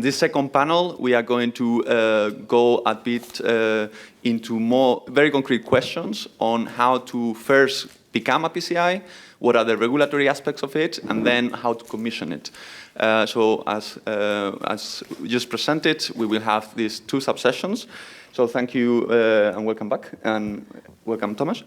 this second panel, we are going to go a bit into more very concrete questions on how to first become a PCI, what are the regulatory aspects of it, and then how to commission it. So as just presented, we will have these two sub-sessions. So thank you and welcome back, and welcome, Thomas.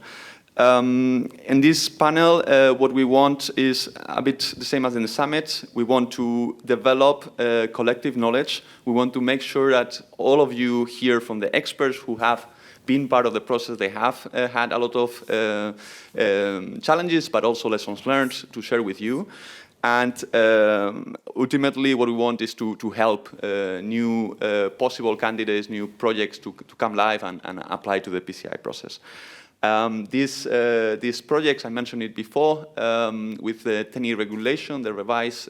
In this panel, what we want is a bit the same as in the summit. We want to develop collective knowledge. We want to make sure that all of you hear from the experts who have been part of the process. They have had a lot of challenges, but also lessons learned to share with you. And ultimately, what we want is to help new possible candidates, new projects to come live and apply to the PCI process. These projects, I mentioned it before, with the 10-year regulation, the revised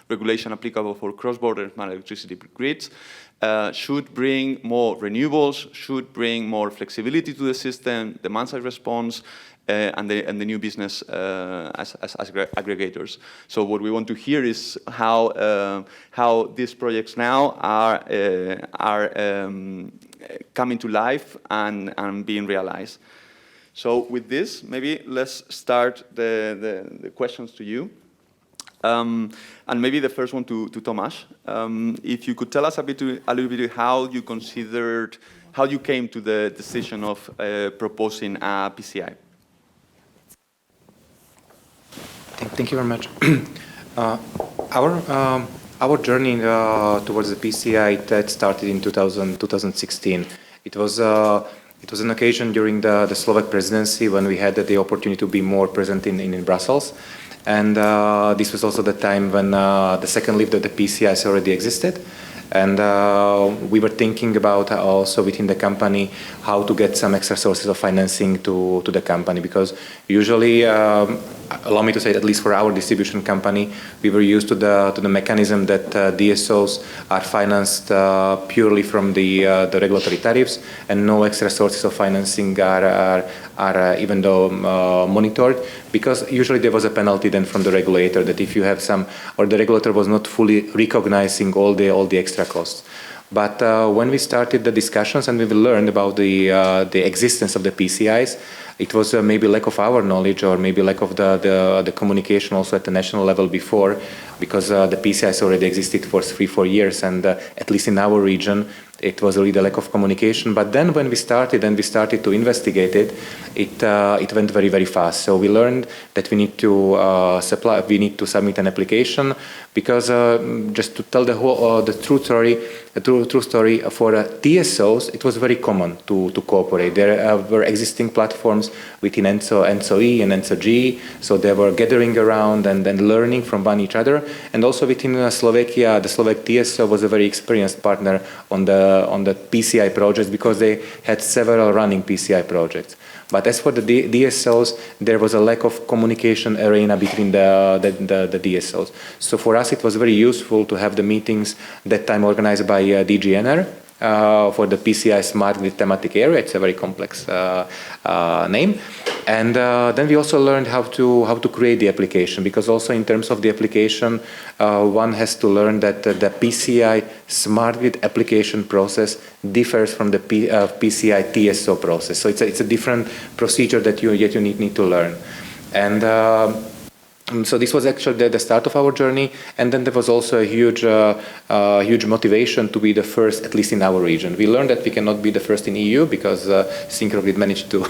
regulation applicable for cross-border smart electricity grids, should bring more renewables, should bring more flexibility to the system, demand-side response, and the new business as aggregators. So what we want to hear is how these projects now are coming to life and being realized. So with this, maybe let's start the questions to you. And maybe the first one to Tomasz. If you could tell us a little bit how you considered, how you came to the decision of proposing a PCI. Thank you very much. Our journey towards the PCI that started in 2016. It was an occasion during the Slovak presidency when we had the opportunity to be more present in Brussels. And this was also the time when the second lift of the PCIs already existed. And we were thinking about also within the company how to get some extra sources of financing to the company, because usually, allow me to say, at least for our distribution company, we were used to the mechanism that DSOs are financed purely from the regulatory tariffs, and no extra sources of financing are even though monitored, because usually there was a penalty then from the regulator that if you have some, or the regulator was not fully recognizing all the extra costs. But when we started the discussions and we learned about the existence of the PCIs, it was maybe lack of our knowledge, or maybe lack of the communication also at the national level before, because the PCIs already existed for 3-4 years, and at least in our region, it was really the lack of communication. But then when we started to investigate it, it went very, very fast. So we learned that we need to submit an application, because just to tell the true story, for TSOs, it was very common to cooperate. There were existing platforms within ENTSO-E and ENTSO-G, so they were gathering around and then learning from one each other. And also within Slovakia, the Slovak TSO was a very experienced partner on the PCI projects, because they had several running PCI projects. But as for the DSOs, there was a lack of communication arena between the DSOs. So for us, it was very useful to have the meetings that time organized by DGNR for the PCI Smart Grid thematic area. It's a very complex name. And then we also learned how to create the application, because also in terms of the application, one has to learn that the PCI Smart Grid application process differs from the PCI TSO process. So it's a different procedure that you need to learn. And so this was actually the start of our journey, and then there was also a huge motivation to be the first, at least in our region. We learned that we cannot be the first in EU, because Syncrogrid managed to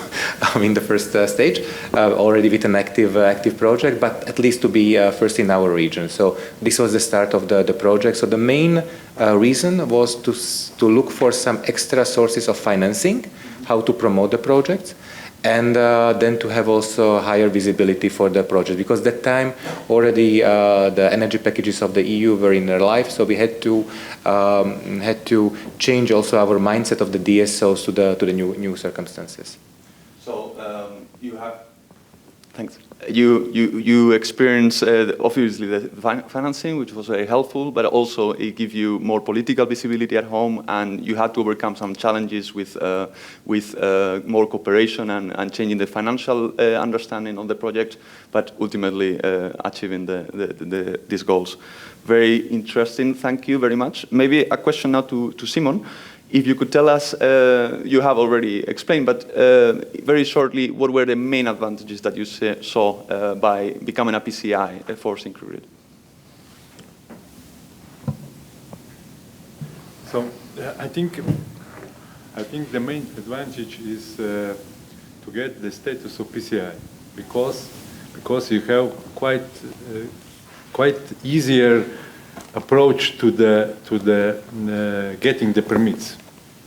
win the first stage already with an active project, but at least to be first in our region. So this was the start of the project. So the main reason was to look for some extra sources of financing, how to promote the projects, and then to have also higher visibility for the project, because that time already the energy packages of the EU were in their life, so we had to change also our mindset of the DSOs to the new circumstances. So you have Thanks. You experience obviously the financing, which was very helpful, but also it gives you more political visibility at home, and you had to overcome some challenges with more cooperation and changing the financial understanding of the project, but ultimately achieving these goals. Very interesting. Thank you very much. Maybe a question now to Simon. If you could tell us, you have already explained, but very shortly, what were the main advantages that you saw by becoming a PCI, force included? So I think the main advantage is to get the status of PCI because you have quite easier approach to the getting the permits.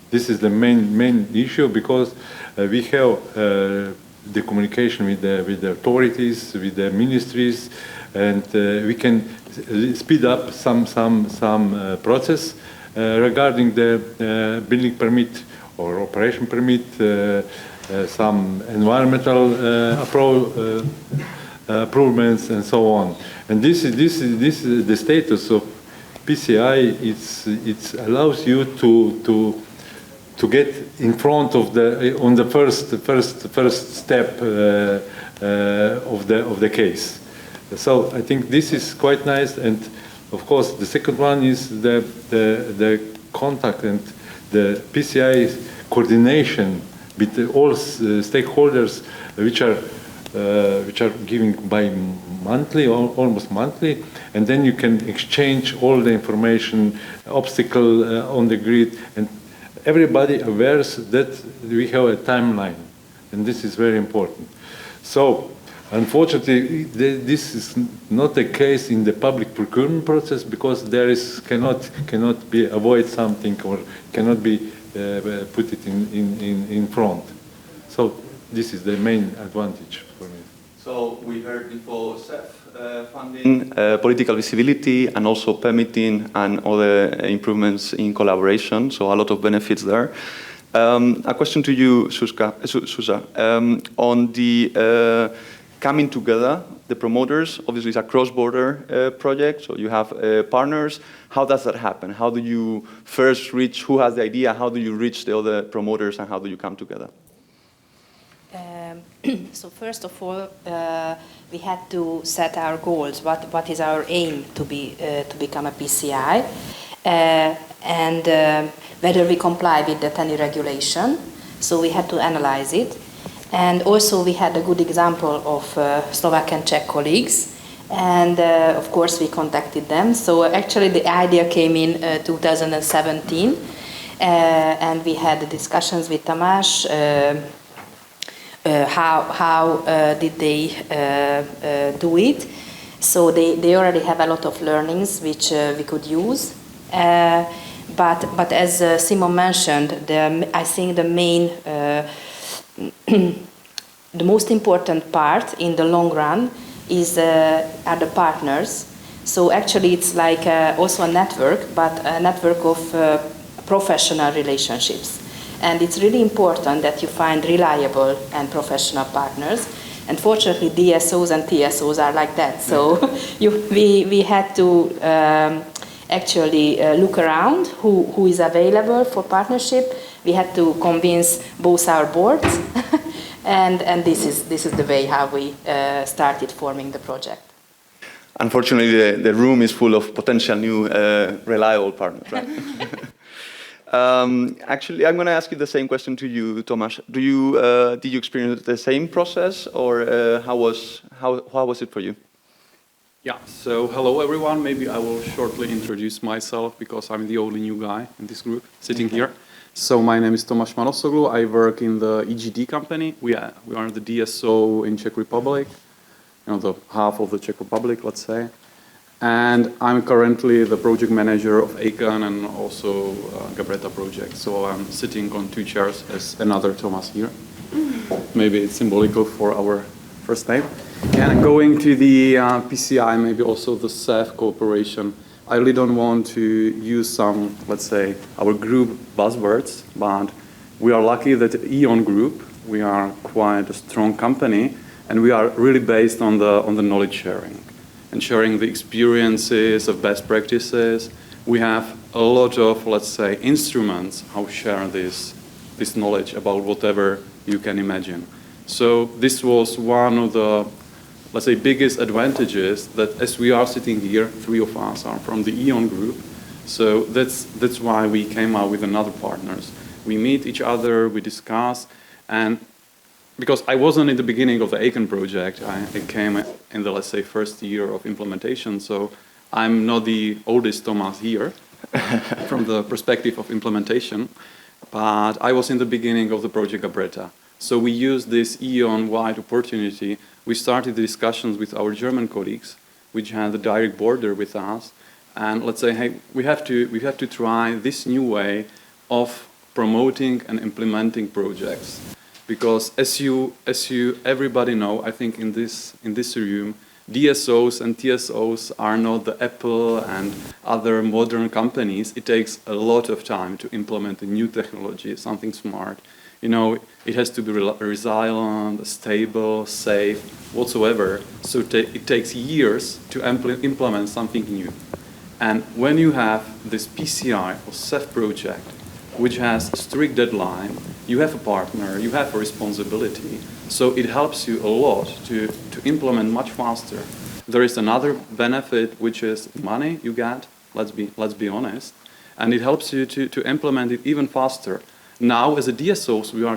This is the main issue because we have the communication with the authorities, with the ministries, and we can speed up some process regarding the building permit or operation permit, some environmental improvements and so on. And this is the status of PCI. It allows you to get in front of on the first step of the case. So I think this is quite nice. And of course, the second one is the contact and the PCI coordination with all stakeholders, which are giving by monthly or almost monthly, and then you can exchange all the information, obstacle on the grid, and everybody aware that we have a timeline, and this is very important. So, unfortunately, this is not the case in the public procurement process because there cannot be avoid something or cannot be put it in front. So this is the main advantage for me. So we heard before CEF funding, political visibility, and also permitting and other improvements in collaboration. So a lot of benefits there. A question to you, Susa, on the coming together, the promoters. Obviously, it's a cross-border project, so you have partners. How does that happen? How do you first reach who has the idea? How do you reach the other promoters, and how do you come together? So first of all, we had to set our goals. What is our aim to become a PCI, and whether we comply with the TENI regulation. So we had to analyze it, and also we had a good example of Slovak and Czech colleagues, and of course we contacted them. So actually the idea came in 2017, and we had discussions with Tamás. How did they do it? So they already have a lot of learnings which we could use. But as Simon mentioned, I think the main, the most important part in the long run are the partners. So actually it's like also a network, but a network of professional relationships. And it's really important that you find reliable and professional partners. And fortunately, DSOs and TSOs are like that. So we had to actually look around who is available for partnership. We had to convince both our boards. and this is the way how we started forming the project. Unfortunately, the room is full of potential new reliable partners, right? Actually, I'm going to ask you the same question to you, Tomáš. Did you experience the same process, or how was it for you? Yeah. So hello everyone. Maybe I will shortly introduce myself because I'm the only new guy in this group sitting here. So my name is Tomáš Manosoglu. I work in the EGD company. We are the DSO in Czech Republic, the half of the Czech Republic, let's say. And I'm currently the project manager of ACAN and also Gabretta project. So I'm sitting on two chairs as another Thomas here. Maybe it's symbolical for our first name. And going to the PCI, maybe also the CEF cooperation, I really don't want to use some, let's say, our group buzzwords, but we are lucky that E.ON Group, we are quite a strong company And we are really based on the knowledge sharing and sharing the experiences of best practices. We have a lot of, let's say, instruments how share this knowledge about whatever you can imagine. So this was one of the, let's say, biggest advantages that as we are sitting here, 3 of us are from the E.ON group. So that's why we came out with another partners. We meet each other, we discuss, and because I wasn't in the beginning of the Aiken project, I came in the, let's say, first year of implementation, so I'm not the oldest Thomas here from the perspective of implementation, but I was in the beginning of the project Abreta. So we used this E.ON-wide opportunity. We started the discussions with our German colleagues, which had a direct border with us, and let's say, hey, we have to try this new way of promoting and implementing projects. Because as you everybody know, I think in this room, DSOs and TSOs are not the Apple and other modern companies. It takes a lot of time to implement a new technology, something smart. You know, it has to be resilient, stable, safe, whatsoever. So it takes years to implement something new. And when you have this PCI or CEF project, which has a strict deadline, you have a partner, you have a responsibility, so it helps you a lot to implement much faster. There is another benefit, which is money you get, let's be honest, and it helps you to implement it even faster. Now, as a DSOs, we are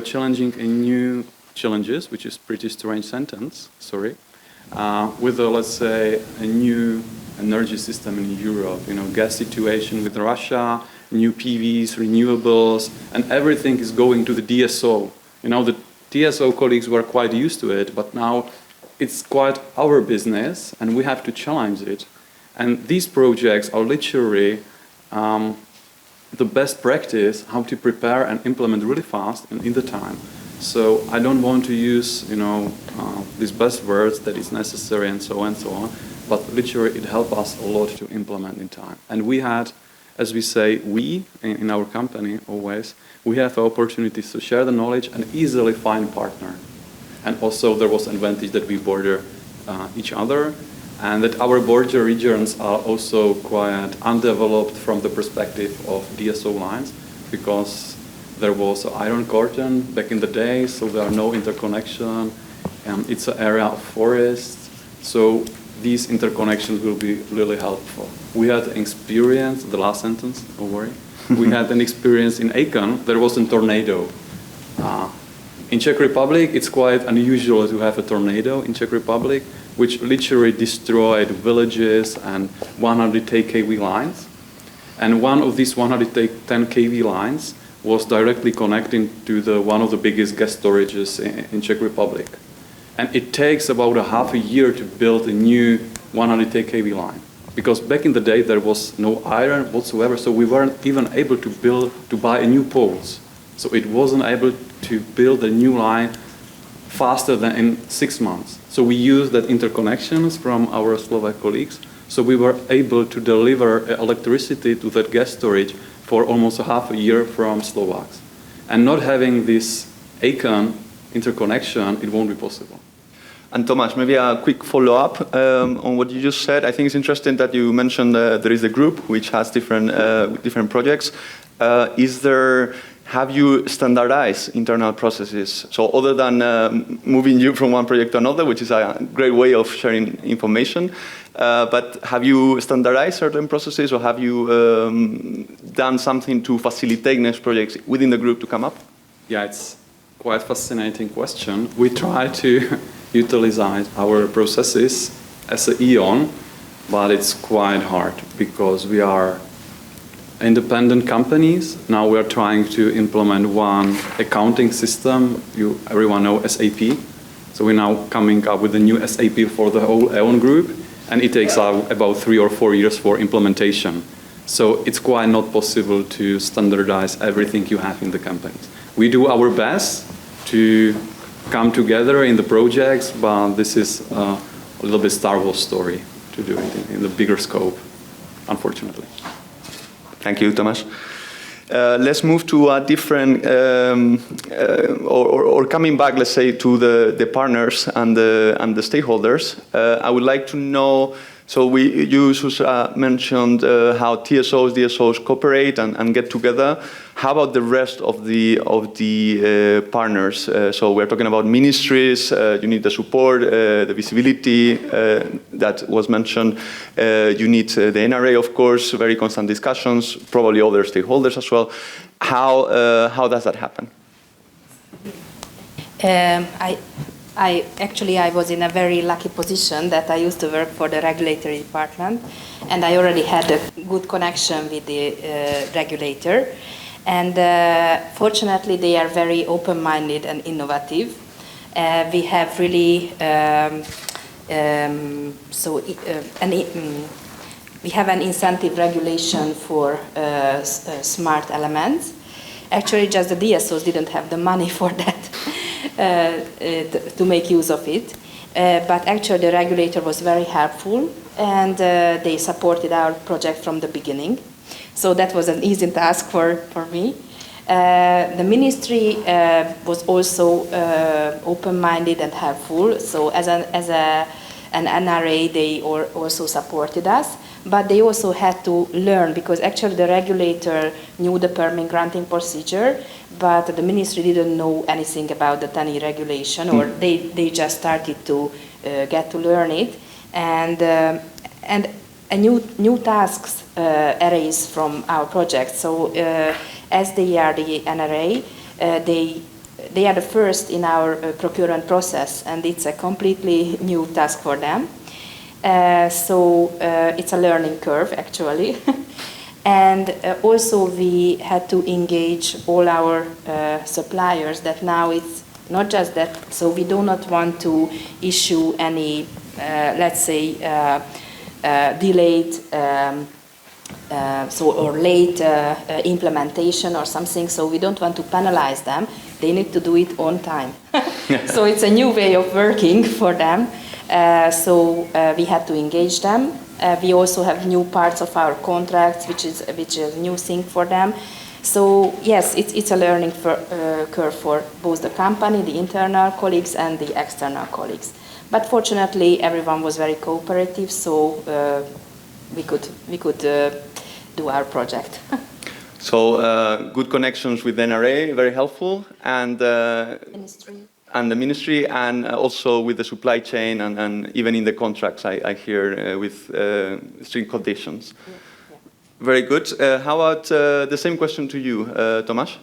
challenging a new challenges, which is pretty strange sentence, sorry, with let's say a new energy system in Europe, you know, gas situation with Russia, new PVs, renewables, and everything is going to the DSO. You know, the TSO colleagues were quite used to it, but now it's quite our business, and we have to challenge it. And these projects are literally the best practice how to prepare and implement really fast and in the time. So I don't want to use, you know, these buzzwords that is necessary and so on, but literally it helped us a lot to implement in time. And we had, as we say, we in our company always, we have opportunities to share the knowledge and easily find a partner. And also there was an advantage that we border each other, and that our border regions are also quite undeveloped from the perspective of DSO lines, because there was an iron curtain back in the day, so there are no interconnection, and it's an area of forest, so these interconnections will be really helpful. We had experience, the last sentence, don't worry. We had an experience in Aiken, there was a tornado. In Czech Republic, it's quite unusual to have a tornado in Czech Republic, which literally destroyed villages and 110 kV lines. And one of these 110 kV lines was directly connecting to one of the biggest gas storages in Czech Republic. And it takes about a half a year to build a new 110 kV line. Because back in the day, there was no iron whatsoever, so we weren't even able to buy a new poles. So it wasn't able to build a new line faster than in 6 months. So we used that interconnections from our Slovak colleagues. So we were able to deliver electricity to that gas storage for almost a half a year from Slovaks. And not having this Aiken interconnection, it won't be possible. And Tomáš, maybe a quick follow-up on what you just said. I think it's interesting that you mentioned there is a group which has different projects. Have you standardized internal processes? So other than moving you from one project to another, which is a great way of sharing information, but have you standardized certain processes, or have you done something to facilitate next projects within the group to come up? Yeah, it's quite fascinating question. We try to utilize our processes as an E.ON, but it's quite hard because we are independent companies. Now we are trying to implement one accounting system. Everyone know SAP. So we're now coming up with a new SAP for the whole E.ON group, and it takes about 3 or 4 years for implementation. So it's quite not possible to standardize everything you have in the companies. We do our best to come together in the projects, but this is a little bit Star Wars story to do it in the bigger scope, unfortunately. Thank you, Tomáš. Let's move to a different, or coming back, let's say, to the partners and the stakeholders. I would like to know. So you mentioned how TSOs, DSOs cooperate and get together. How about the rest of the partners? So we're talking about ministries. You need the support, the visibility that was mentioned. You need the NRA, of course, very constant discussions. Probably other stakeholders as well. How does that happen? I was in a very lucky position that I used to work for the regulatory department, and I already had a good connection with the regulator. And fortunately, they are very open-minded and innovative. We have really we have an incentive regulation for smart elements. Actually, just the DSOs didn't have the money for that. To make use of it. But actually the regulator was very helpful, and they supported our project from the beginning. So that was an easy task for me. The ministry was also open-minded and helpful. So as an NRA, they also supported us. But they also had to learn, because actually the regulator knew the permit granting procedure, but the ministry didn't know anything about the TANI regulation, or they just started to get to learn it. And a new tasks arise from our project. So as they are the NRA, they are the first in our procurement process, and it's a completely new task for them. So it's a learning curve, actually. And also we had to engage all our suppliers, that now it's not just that, so we do not want to issue any, let's say, delayed or late implementation or something, so we don't want to penalize them. They need to do it on time. So it's a new way of working for them. So we had to engage them. We also have new parts of our contracts, which is a new thing for them. So yes, it's a learning curve for both the company, the internal colleagues, and the external colleagues. But fortunately, everyone was very cooperative, so we could do our project. So good connections with NRA, very helpful, and Ministry. And the ministry, and also with the supply chain, and even in the contracts, I hear with strict conditions. Yeah. Very good. How about the same question to you, Tomasz?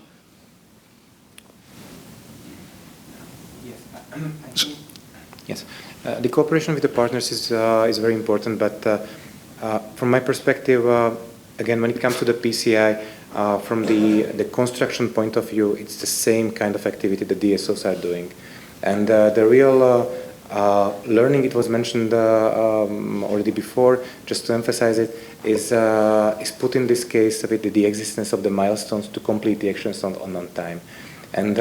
Yes. The cooperation with the partners is very important, but from my perspective, again, when it comes to the PCI, from the construction point of view, it's the same kind of activity the DSOs are doing. And the real learning, it was mentioned already before, just to emphasize it, is put in this case with the existence of the milestones to complete the actions on time. And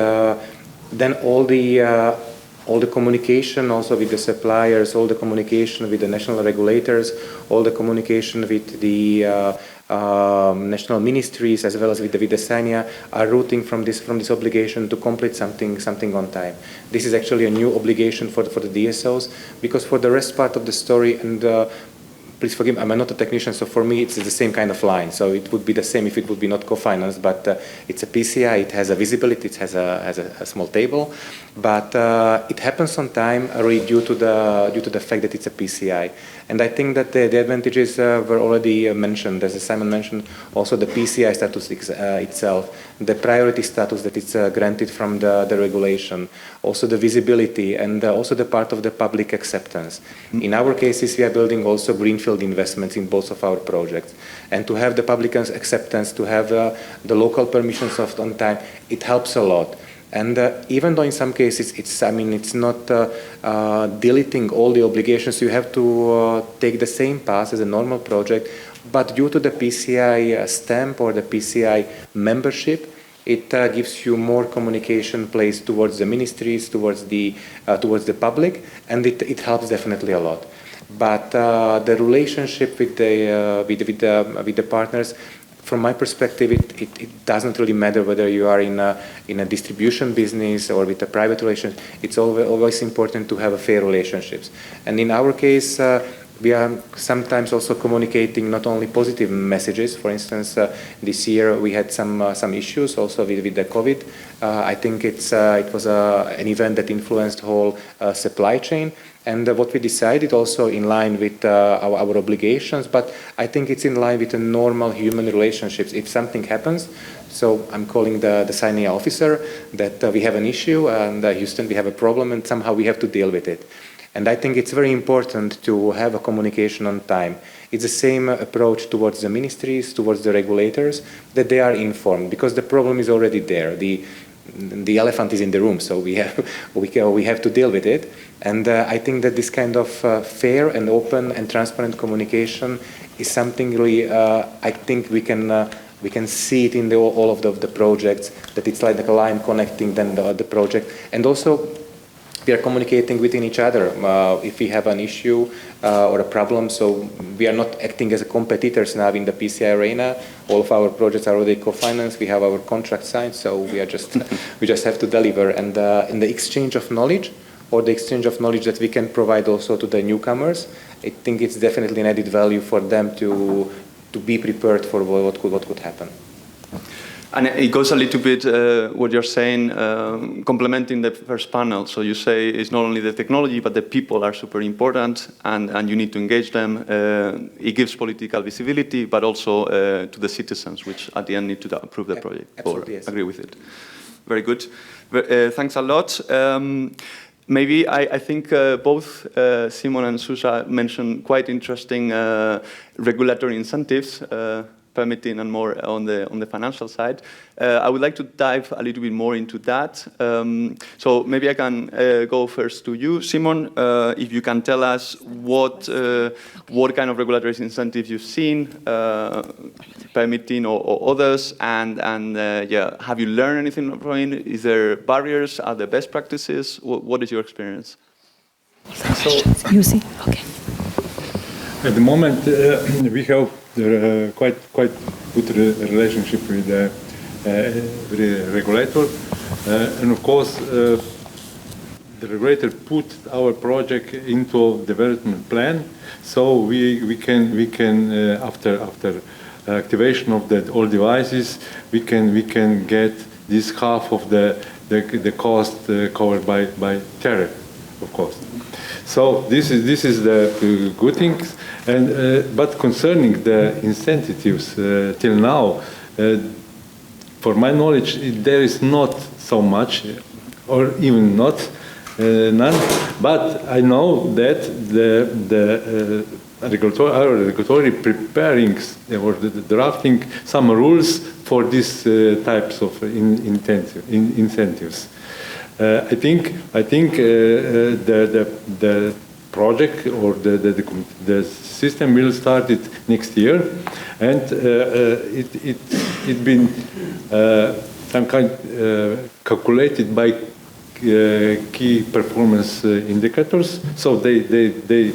then all the communication also with the suppliers, all the communication with the national regulators, all the communication with the national ministries, as well as with the SANIA, are rooting from this obligation to complete something on time. This is actually a new obligation for the DSOs, because for the rest part of the story, and please forgive me, I'm not a technician, so for me it's the same kind of line. So it would be the same if it would be not co-financed, but it's a PCI, it has a visibility, it has a small table, but it happens on time really due to the fact that it's a PCI. And I think that the advantages were already mentioned, as Simon mentioned, also the PCI status itself, the priority status that it's granted from the regulation, also the visibility, and also the part of the public acceptance. In our cases, we are building also greenfield investments in both of our projects. And to have the public acceptance, to have the local permissions on time, it helps a lot. And even though in some cases it's not deleting all the obligations, you have to take the same path as a normal project, but due to the PCI stamp or the PCI membership, it gives you more communication placed towards the ministries, towards the public, and it helps definitely a lot. But the relationship with the partners, from my perspective, it doesn't really matter whether you are in a distribution business or with a private relation. It's always important to have a fair relationships. And in our case, we are sometimes also communicating not only positive messages. For instance, this year we had some issues also with the COVID. I think it was an event that influenced the whole supply chain. And what we decided also in line with our obligations, but I think it's in line with the normal human relationships. If something happens, so I'm calling the signing officer that we have an issue and Houston, we have a problem and somehow we have to deal with it. And I think it's very important to have a communication on time. It's the same approach towards the ministries, towards the regulators, that they are informed because the problem is already there. The elephant is in the room, so we have to deal with it. And I think that this kind of fair and open and transparent communication is something really, I think we can see it in all of the projects, that it's like a line connecting then the project. And also, we are communicating within each other if we have an issue or a problem. So we are not acting as competitors now in the PCI arena. All of our projects are already co-financed. We have our contract signed, so we just have to deliver. And in the exchange of knowledge, or the exchange of knowledge that we can provide also to the newcomers, I think it's definitely an added value for them to be prepared for what could happen. And it goes a little bit what you're saying, complementing the first panel. So you say it's not only the technology, but the people are super important, and you need to engage them. It gives political visibility, but also to the citizens, which at the end need to approve the project. Absolutely, yes. Agree with it. Very good. Thanks a lot. Maybe I think both Simon and Susa mentioned quite interesting regulatory incentives, permitting and more on the financial side. I would like to dive a little bit more into that. So maybe I can go first to you, Simon. If you can tell us what kind of regulatory incentives you've seen, permitting or others, and yeah, have you learned anything from it? Is there barriers? Are there best practices? What is your experience? You see, okay. At the moment, we have quite good relationship with the regulator, and of course, the regulator put our project into development plan, so we can after activation of all devices, we can get this half of the cost covered by tariff, of course. So this is the good things, and but concerning the incentives till now, for my knowledge, there is not so much, or even not none. But I know that the regulatory preparing or the drafting some rules for these types of incentives. I think the project or the system will start it next year, and it been some kind calculated by key performance indicators. So they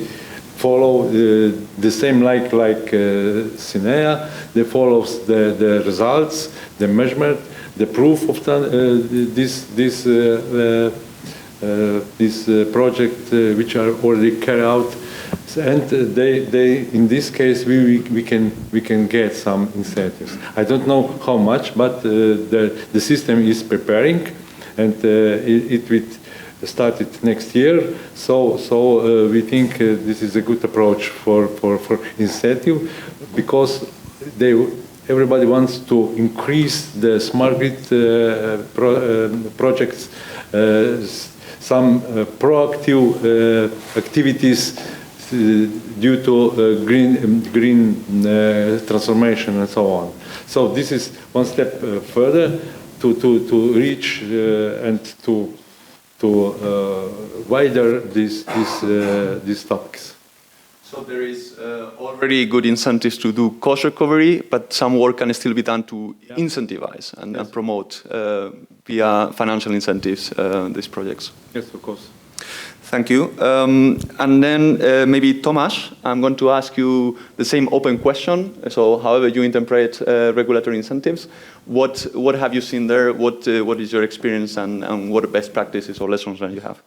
follow the same like SINEA. They follow the results, the measurement, the proof of this project which are already carried out, and they in this case we can get some incentives. I don't know how much, but the system is preparing, and it will start it next year. So we think this is a good approach for incentive, because everybody wants to increase the smart grid projects, some proactive activities due to green transformation and so on. So this is one step further to reach and to wider these topics. So there is already good incentives to do cost recovery, but some work can still be done to incentivize and promote via financial incentives these projects. Yes, of course. Thank you. And then maybe Tomasz, I'm going to ask you the same open question. So however you interpret regulatory incentives, what have you seen there? What is your experience and what are best practices or lessons that you have?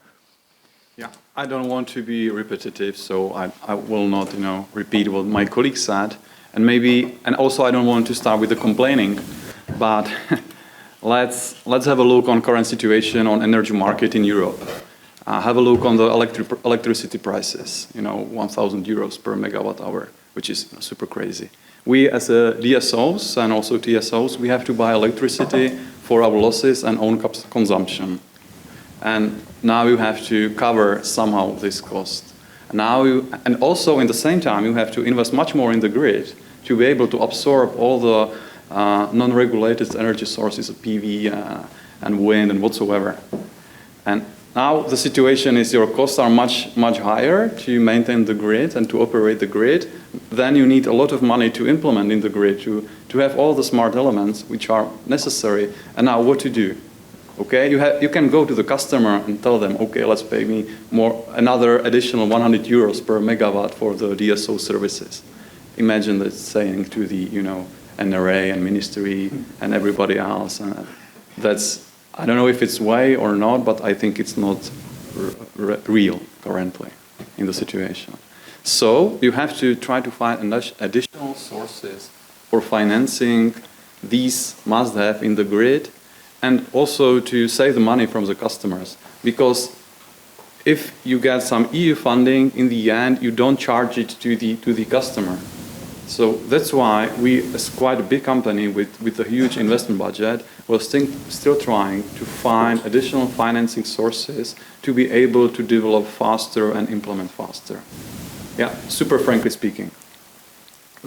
Yeah, I don't want to be repetitive, so I will not, repeat what my colleague said. And also I don't want to start with the complaining, but let's have a look on current situation on energy market in Europe. Have a look on the electricity prices, 1,000 euros per megawatt hour, which is super crazy. We as DSOs and also TSOs, we have to buy electricity for our losses and own consumption. And now you have to cover somehow this cost. And also in the same time, you have to invest much more in the grid to be able to absorb all the non-regulated energy sources of PV and wind and whatsoever. And now the situation is your costs are much, much higher to maintain the grid and to operate the grid. Then you need a lot of money to implement in the grid, to have all the smart elements which are necessary. And now what to do? Okay, you can go to the customer and tell them, okay, let's pay me another additional 100 euros per megawatt for the DSO services. Imagine that saying to the, NRA and ministry and everybody else. I don't know if it's way or not, but I think it's not real currently in the situation. So you have to try to find additional sources for financing these must-have in the grid, and also to save the money from the customers. Because if you get some EU funding, in the end, you don't charge it to the customer. So that's why we, as quite a big company with a huge investment budget, we're still trying to find additional financing sources to be able to develop faster and implement faster. Yeah, super frankly speaking.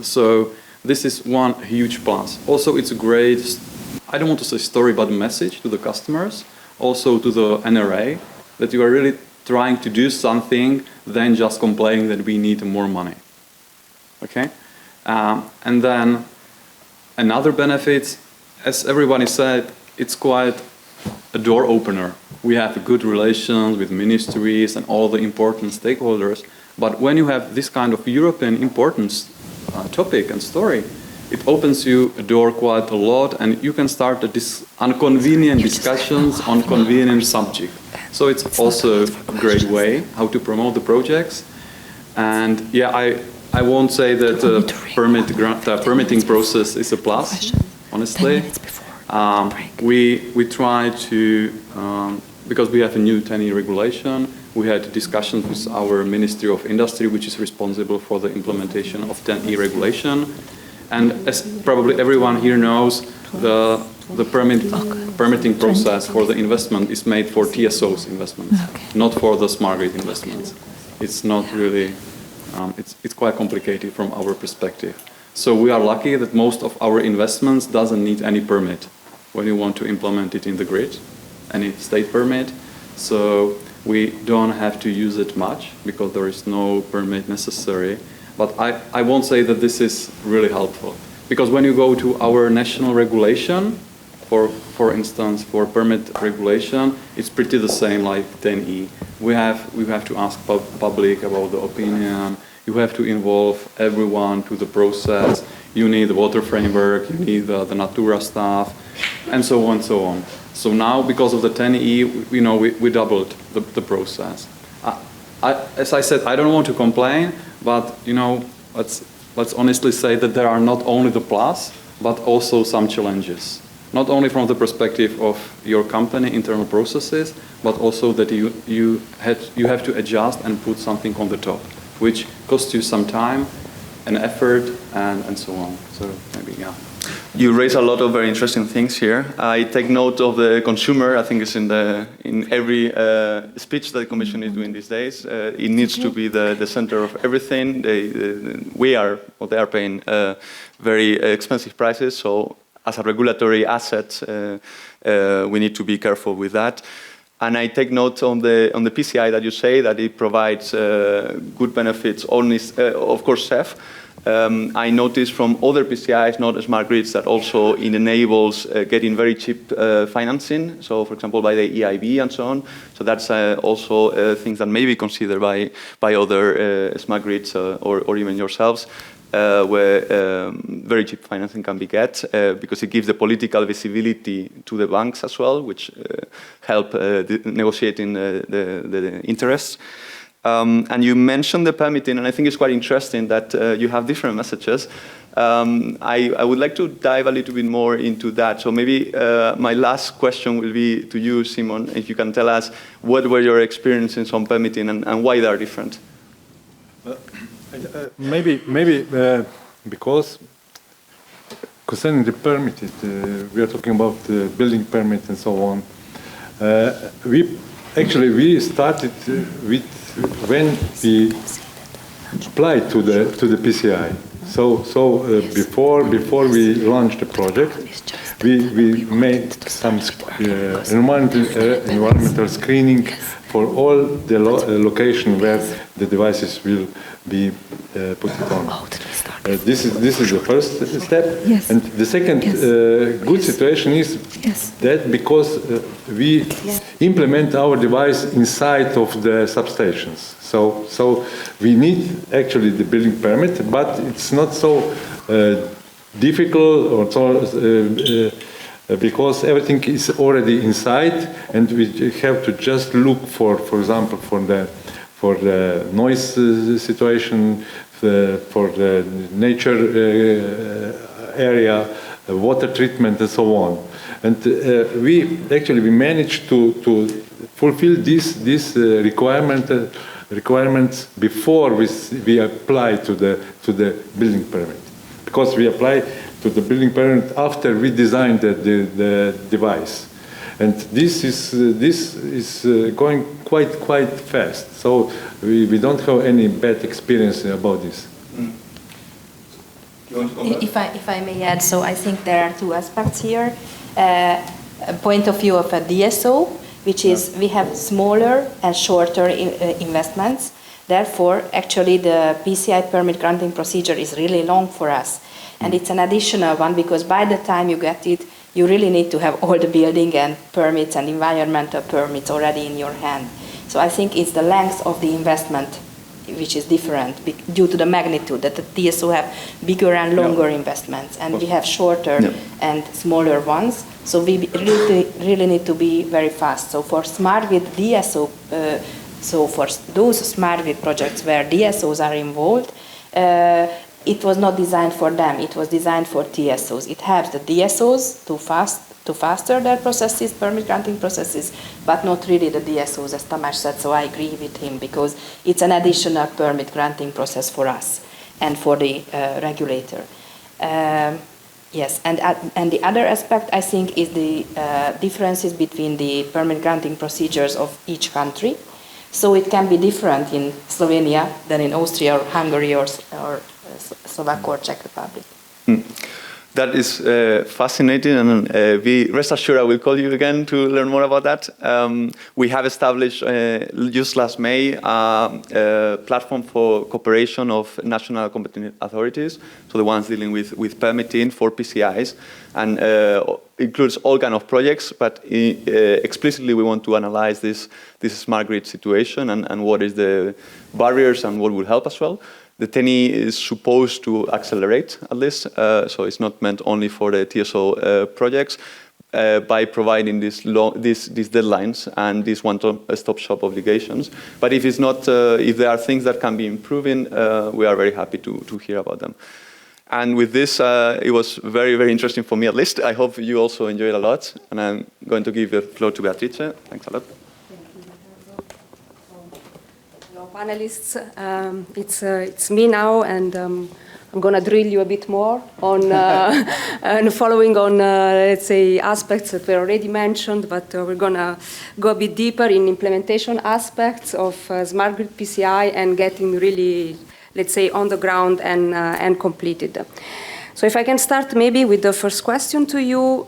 So this is one huge plus. Also, it's a great, I don't want to say story, but message to the customers, also to the NRA, that you are really trying to do something than just complaining that we need more money. Okay? And then another benefit, as everybody said, it's quite a door opener. We have good relations with ministries and all the important stakeholders, but when you have this kind of European importance topic and story, it opens you a door quite a lot, and you can start this inconvenient discussions on convenient subject. So it's also a great way how to promote the projects. And yeah, I won't say that the permitting process is a plus, honestly. We try to, because we have a new 10E regulation, we had discussions with our Ministry of Industry, which is responsible for the implementation of 10E regulation. And as probably everyone here knows, the permitting process for the investment is made for TSOs investments, not for the smart grid investments. It's not really, it's quite complicated from our perspective. So we are lucky that most of our investments doesn't need any permit when you want to implement it in the grid, any state permit. So we don't have to use it much because there is no permit necessary. But I won't say that this is really helpful, because when you go to our national regulation, for instance, for permit regulation, it's pretty the same like 10E. We have to ask public about the opinion. You have to involve everyone to the process. You need the water framework, you need the Natura stuff, and so on and so on. So now, because of the 10E, we doubled the process. As I said, I don't want to complain, but let's honestly say that there are not only the plus, but also some challenges. Not only from the perspective of your company internal processes, but also that you have to adjust and put something on the top, which costs you some time and effort and so on. So maybe, yeah. You raise a lot of very interesting things here. I take note of the consumer. I think it's in every speech that the Commission is doing these days. It needs to be the center of everything. They are paying very expensive prices. So as a regulatory asset, we need to be careful with that. And I take note on the PCI that you say that it provides good benefits, only, of course, CEF. I noticed from other PCIs, not smart grids, that also it enables getting very cheap financing. So, for example, by the EIB and so on. So that's also things that may be considered by other smart grids or even yourselves, where very cheap financing can be get because it gives the political visibility to the banks as well, which help negotiating the interests. And you mentioned the permitting, and I think it's quite interesting that you have different messages. I would like to dive a little bit more into that. So maybe my last question will be to you, Simon, if you can tell us what were your experiences on permitting and why they are different. Maybe because concerning the permitted, we are talking about building permit and so on. We started with when we applied to the PCI. So before we launched the project, we made some environmental screening for all the location where the devices will be put on. This is the first step. Yes. And the second good situation is that because we implement our device inside of the substations. So we need actually the building permit, but it's not so difficult or so because everything is already inside, and we have to just look for example, for the noise situation, for the nature area, water treatment, and so on. And we managed to fulfill this requirements before we apply to the building permit, because we apply to the building permit after we designed the device. And this is going quite fast. So we don't have any bad experience about this. If I may add, so I think there are two aspects here. A point of view of a DSO, which is we have smaller and shorter investments. Therefore, actually, the PCI permit granting procedure is really long for us. And it's an additional one because by the time you get it, you really need to have all the building and permits and environmental permits already in your hand. So I think it's the length of the investment which is different due to the magnitude that the DSO have bigger and longer investments, and we have shorter and smaller ones. So we really need to be very fast. So for smart grid DSO, so for those smart grid projects where DSOs are involved, it was not designed for them. It was designed for TSOs. It helps the DSOs to faster their processes, permit granting processes, but not really the DSOs, as Tamás said. So I agree with him because it's an additional permit granting process for us and for the regulator. Yes, and the other aspect I think is the differences between the permit granting procedures of each country. So it can be different in Slovenia than in Austria or Hungary or Slovak or Czech Republic. That is fascinating, and rest assured I will call you again to learn more about that. We have established just last May a platform for cooperation of national competent authorities, so the ones dealing with permitting for PCIs, and includes all kind of projects, but explicitly we want to analyze this smart grid situation and what is the barriers and what will help as well. The TENI is supposed to accelerate at least, so it's not meant only for the TSO projects, by providing these deadlines and these one-stop shop obligations. But if it's not, if there are things that can be improving, we are very happy to hear about them. And with this, it was very, very interesting for me at least. I hope you also enjoyed a lot, and I'm going to give the floor to Beatrice. Thanks a lot. Panelists, it's me now, and I'm going to drill you a bit more on and following on, let's say, aspects that were already mentioned, but we're going to go a bit deeper in implementation aspects of smart grid PCI and getting really, let's say, on the ground and completed. So if I can start maybe with the first question to you.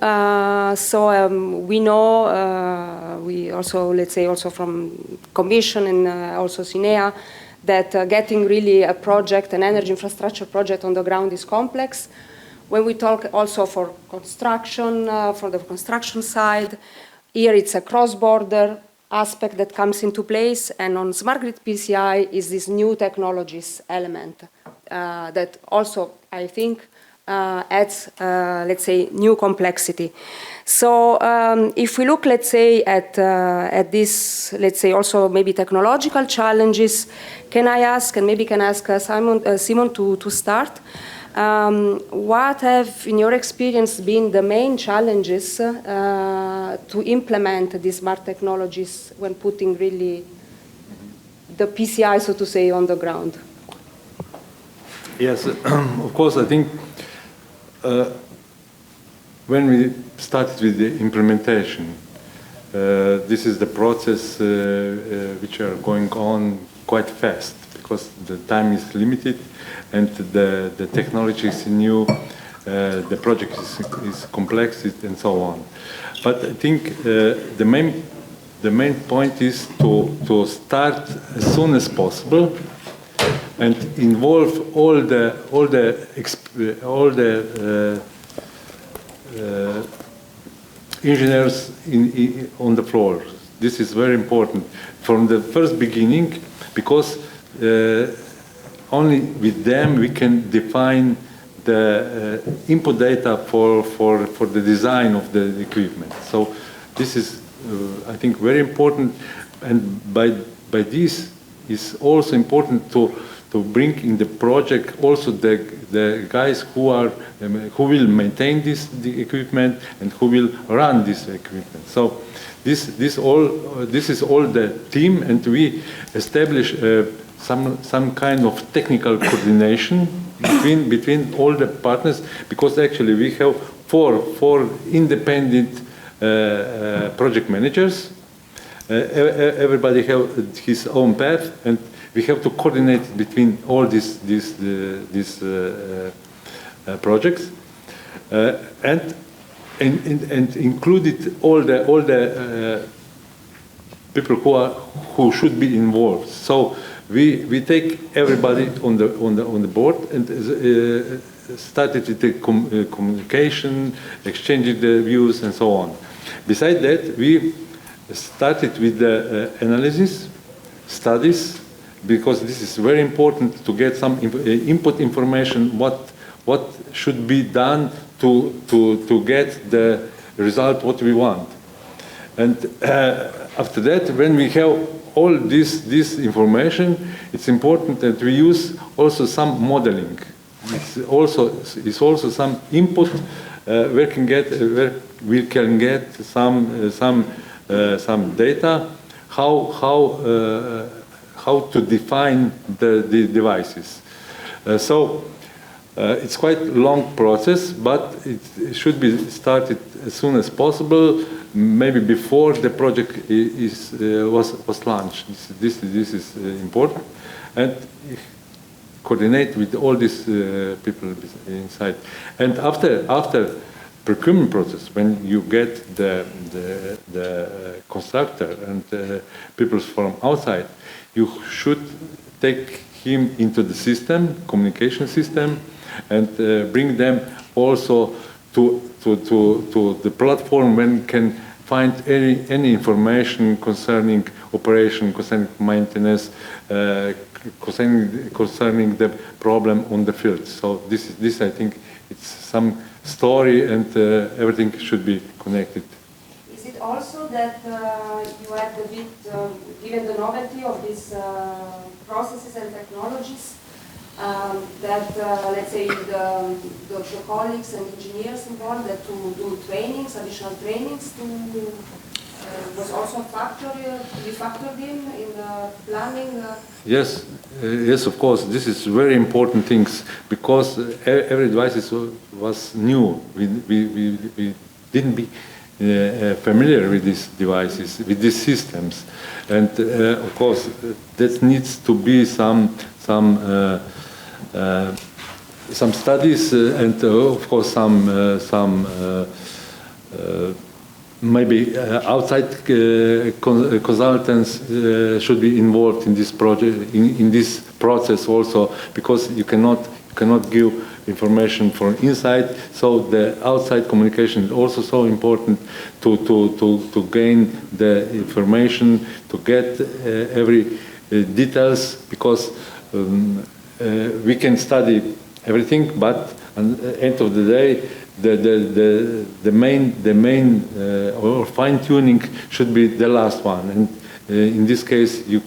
We know, we also, let's say, also from Commission and also CINEA, that getting really a project, an energy infrastructure project on the ground is complex. When we talk also for construction, for the construction side, here it's a cross-border aspect that comes into place, and on smart grid PCI is this new technologies element that also, I think, adds, let's say, new complexity. So if we look, let's say, at this, let's say, also maybe technological challenges, can I ask, and maybe can ask Simon to start, what have, in your experience, been the main challenges to implement these smart technologies when putting really the PCI, so to say, on the ground? Yes, of course, I think when we started with the implementation, this is the process which are going on quite fast because the time is limited and the technology is new, the project is complex and so on. But I think the main point is to start as soon as possible and involve all the engineers on the floor. This is very important from the first beginning because only with them we can define the input data for the design of the equipment. So this is, I think, very important, and by this is also important to bring in the project also the guys who will maintain the equipment and who will run this equipment. So this is all the team, and we establish some kind of technical coordination between all the partners, because actually we have four independent project managers. Everybody have his own path, and we have to coordinate between all these projects, and included all the people who should be involved. So we take everybody on the board and started with the communication, exchanging the views, and so on. Besides that, we started with the analysis, studies, because this is very important to get some input information, what should be done to get the result what we want. And after that, when we have all this information, it's important that we use also some modeling. It's also some input where we can get some data, how to define the devices. So it's quite a long process, but it should be started as soon as possible, maybe before the project was launched. This is important, and coordinate with all these people inside. And after procurement process, when you get the constructor and people from outside, you should take him into the system, communication system, and bring them also to the platform when can find any information concerning operation, concerning maintenance, concerning the problem on the field. So this I think it's some story, and everything should be connected. Is it also that you had a bit, given the novelty of these processes and technologies, that let's say the colleagues and engineers involved that to do trainings, additional trainings, was also a factor you factored in the planning? Yes, yes, of course. This is very important things, because every device was new. We didn't be familiar with these devices, with these systems, and of course that needs to be some studies and of course some maybe outside consultants should be involved in this project, in this process also, because you cannot give information from inside. So the outside communication is also so important to gain the information, to get every details, because we can study everything, but at the end of the day, the main or fine tuning should be the last one, and in this case you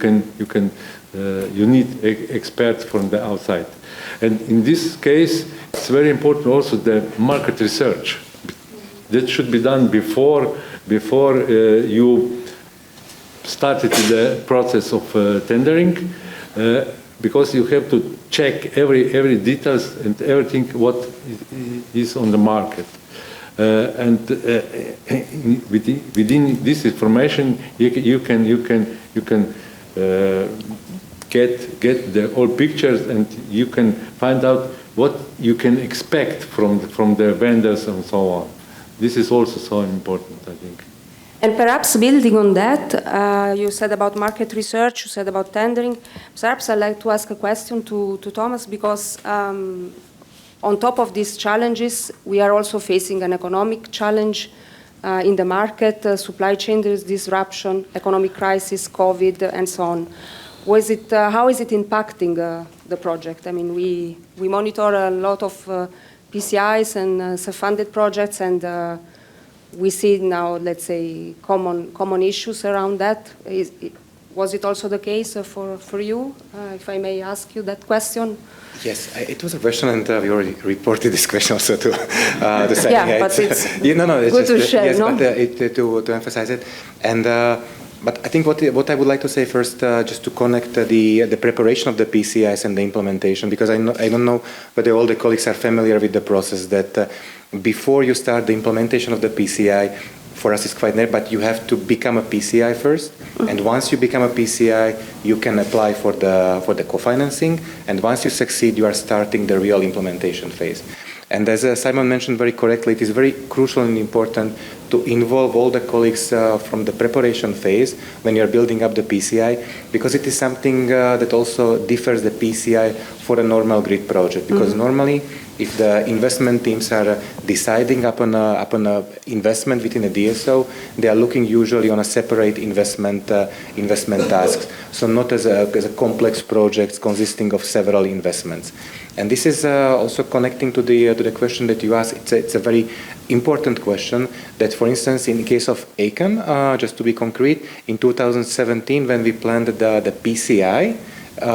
need experts from the outside, and in this case it's very important also the market research that should be done before you started the process of tendering. Because you have to check every details and everything what is on the market, and within this information you can get the whole pictures, and you can find out what you can expect from the vendors and so on. This is also so important, I think. And perhaps building on that, you said about market research, you said about tendering. Perhaps I'd like to ask a question to Thomas, because on top of these challenges, we are also facing an economic challenge in the market, supply chain disruption, economic crisis, COVID, and so on. How is it impacting the project? I mean, we monitor a lot of PCIs and self-funded projects, and we see now, let's say, common issues around that. Was it also the case for you, if I may ask you that question? Yes, it was a question, and we already reported this question also to the second. Yeah, but it's good to share, yes, no? But to emphasize it, and but I think what I would like to say first, just to connect the preparation of the PCIs and the implementation, because I don't know whether all the colleagues are familiar with the process that before you start the implementation of the PCI, for us it's quite near, but you have to become a PCI first, and once you become a PCI, you can apply for the co-financing, and once you succeed, you are starting the real implementation phase. And as Simon mentioned very correctly, it is very crucial and important to involve all the colleagues from the preparation phase when you are building up the PCI, because it is something that also differs the PCI for a normal grid project. Because normally, if the investment teams are deciding upon a investment within a DSO, they are looking usually on a separate investment tasks. So not as a complex project consisting of several investments. And this is also connecting to the question that you asked. It's a very important question that, for instance, in the case of ACAN, just to be concrete, in 2017 when we planned the PCI,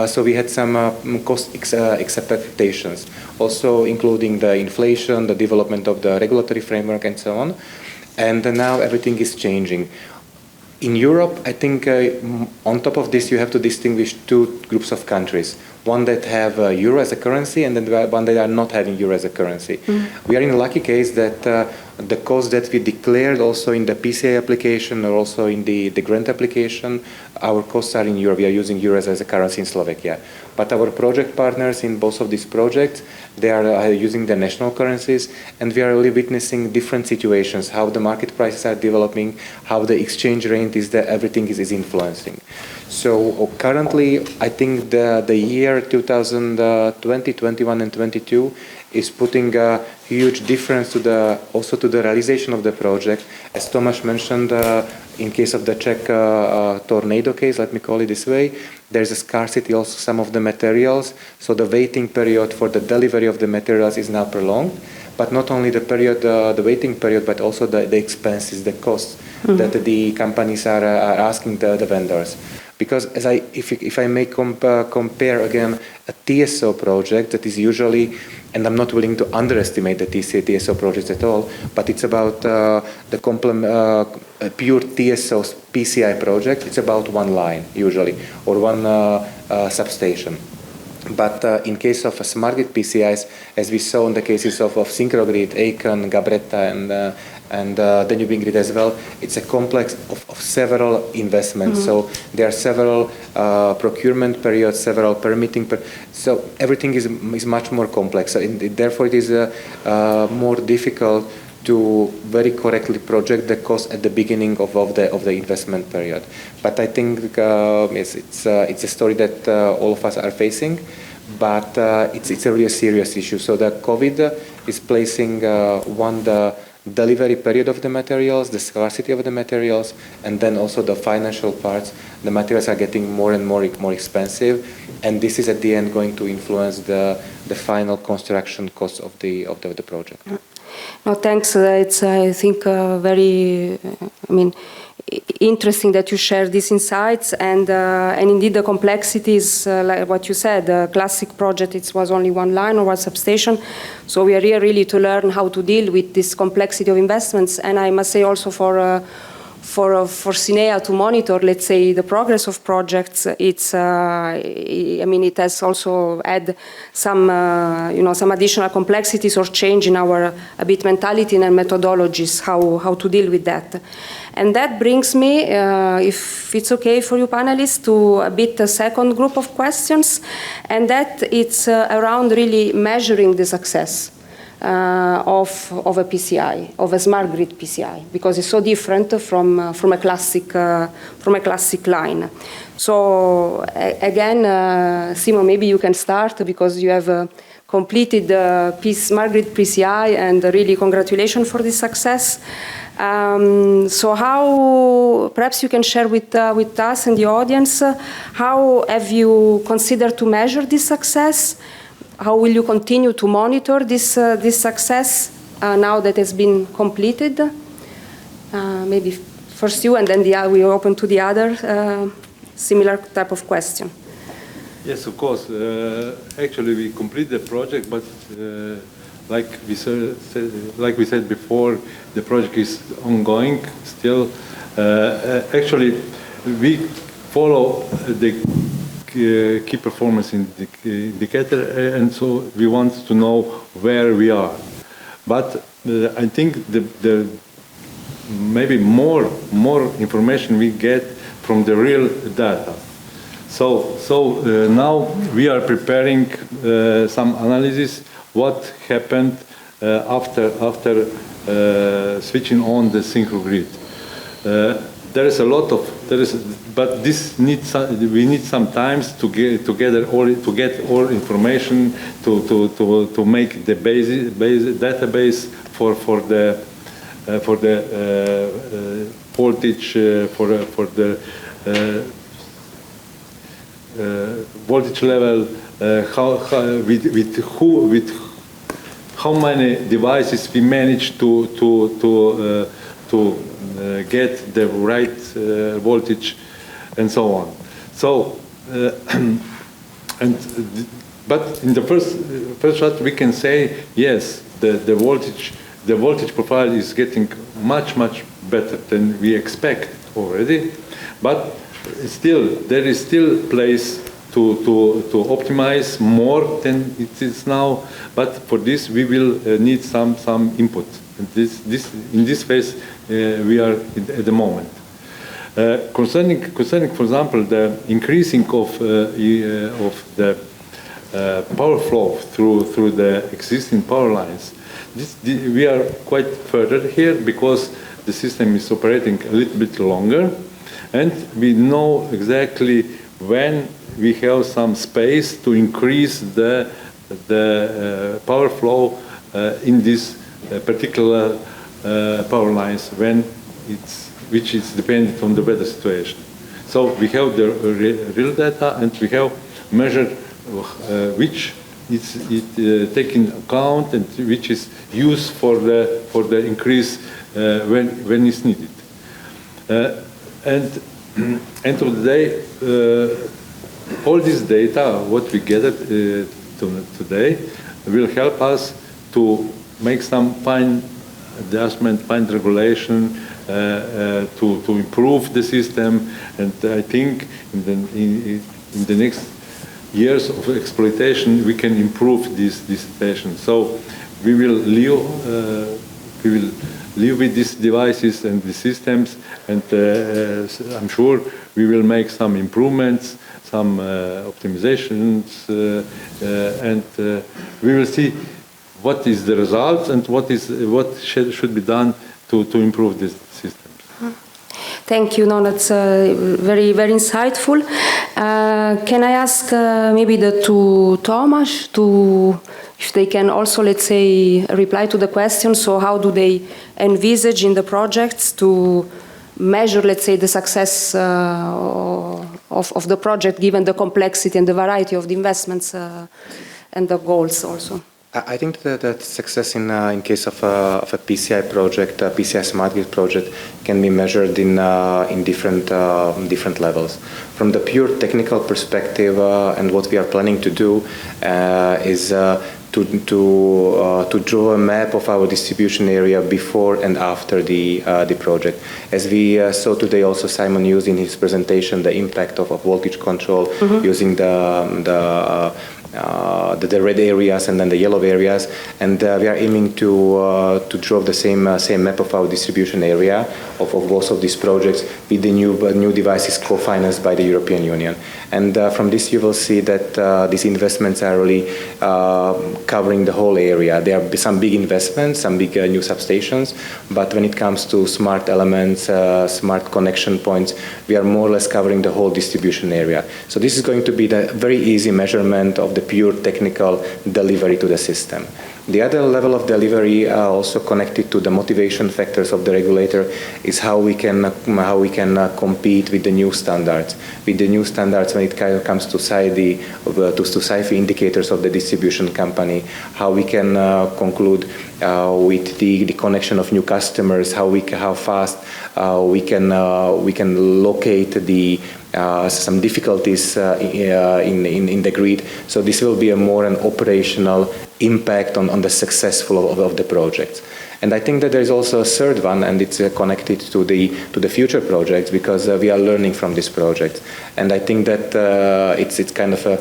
so we had some cost expectations, also including the inflation, the development of the regulatory framework, and so on. And now everything is changing. In Europe, I think on top of this, you have to distinguish two groups of countries. One that have euro as a currency, and then one that are not having euro as a currency. We are in a lucky case that the cost that we declared also in the PCI application or also in the grant application, our costs are in euro. We are using euros as a currency in Slovakia. But our project partners in both of these projects, they are using the national currencies, and we are really witnessing different situations, how the market prices are developing, how the exchange rate is, everything is influencing. So currently, I think the year 2020, 21, and 22 is putting a huge difference also to the realization of the project. As Tomáš mentioned, in case of the Czech tornado case, let me call it this way, there's a scarcity also some of the materials, so the waiting period for the delivery of the materials is now prolonged. But not only the period, the waiting period, but also the expenses, the costs that the companies are asking the vendors. Because if I may compare again a TSO project that is usually, and I'm not willing to underestimate the TSO projects at all, but it's about the pure TSO PCI project. It's about one line usually, or one substation. But in case of smart grid PCIs, as we saw in the cases of Syncrogrid, ACAN, Gabretta, and Danube Grid as well, it's a complex of several investments. So there are several procurement periods, several permitting so everything is much more complex. So therefore, it is more difficult to very correctly project the cost at the beginning of the investment period. But I think it's a story that all of us are facing, but it's a really serious issue. So the COVID is placing the delivery period of the materials, the scarcity of the materials, and then also the financial parts. The materials are getting more and more expensive, and this is at the end going to influence the final construction costs of the project. No, thanks. It's, I think, very, interesting that you share these insights, and indeed the complexities, like what you said, the classic project, it was only one line or one substation. So we are here really to learn how to deal with this complexity of investments. And I must say also for CINEA to monitor, let's say, the progress of projects, it's, it has also had some, some additional complexities or change in our a bit mentality and methodologies, how to deal with that. And that brings me, if it's okay for you panelists, to a bit a second group of questions, and that it's around really measuring the success of a PCI, of a smart grid PCI, because it's so different from a classic line. So again, Simo, maybe you can start, because you have completed the smart grid PCI, and really congratulations for this success. So how, perhaps you can share with us and the audience, how have you considered to measure this success? How will you continue to monitor this success now that has been completed? Maybe first you, and then we open to the other similar type of question. Yes, of course. Actually, we completed the project, but like we said before, the project is ongoing still. Actually, we follow the key performance indicator, and so we want to know where we are. But I think the maybe more information we get from the real data. So now we are preparing some analysis what happened after switching on the synchro grid. There is a lot of but we need some time to get all information to make the database for the voltage for the voltage level, with how many devices we managed to get the right voltage, and so on. So, but in the first shot we can say yes, the voltage profile is getting much better than we expect already, but still there is still place to optimize more than it is now. But for this we will need some input. And in this phase we are at the moment. Concerning, for example, the increasing of the power flow through the existing power lines, we are quite further here because the system is operating a little bit longer, and we know exactly when we have some space to increase the power flow in this particular power lines which is dependent on the weather situation. So we have the real data, and we have measured which is taken account and which is used for the increase when it's needed. And end of the day, all this data, what we gathered today, will help us to make some fine adjustment, fine regulation to improve the system. And I think in the next years of exploitation, we can improve this situation. So we will live with these devices and the systems, and I'm sure we will make some improvements, some optimizations, and we will see what is the result and what should be done to improve this system. Thank you. No, that's very, very insightful. Can I ask maybe the two Tomasz if they can also, let's say, reply to the question? So how do they envisage in the projects to measure, let's say, the success of the project, given the complexity and the variety of the investments and the goals also? I think that success in case of a PCI project, a PCI smart grid project, can be measured in different levels. From the pure technical perspective, and what we are planning to do is to draw a map of our distribution area before and after the project. As we saw today, also Simon used in his presentation the impact of voltage control using the red areas and then the yellow areas, and we are aiming to draw the same map of our distribution area of both of these projects with the new devices co-financed by the European Union. And from this you will see that these investments are really covering the whole area. There are some big investments, some big new substations, but when it comes to smart elements, smart connection points, we are more or less covering the whole distribution area. So this is going to be the very easy measurement of the pure technical delivery to the system. The other level of delivery, also connected to the motivation factors of the regulator, is how we can compete with the new standards. With the new standards, when it comes to SAIFI indicators of the distribution company, how we can conclude with the connection of new customers, how fast we can locate the some difficulties in the grid. So this will be a more an operational impact on the successful of the projects. And I think that there is also a third one, and it's connected to the future projects, because we are learning from this project. And I think that it's kind of a,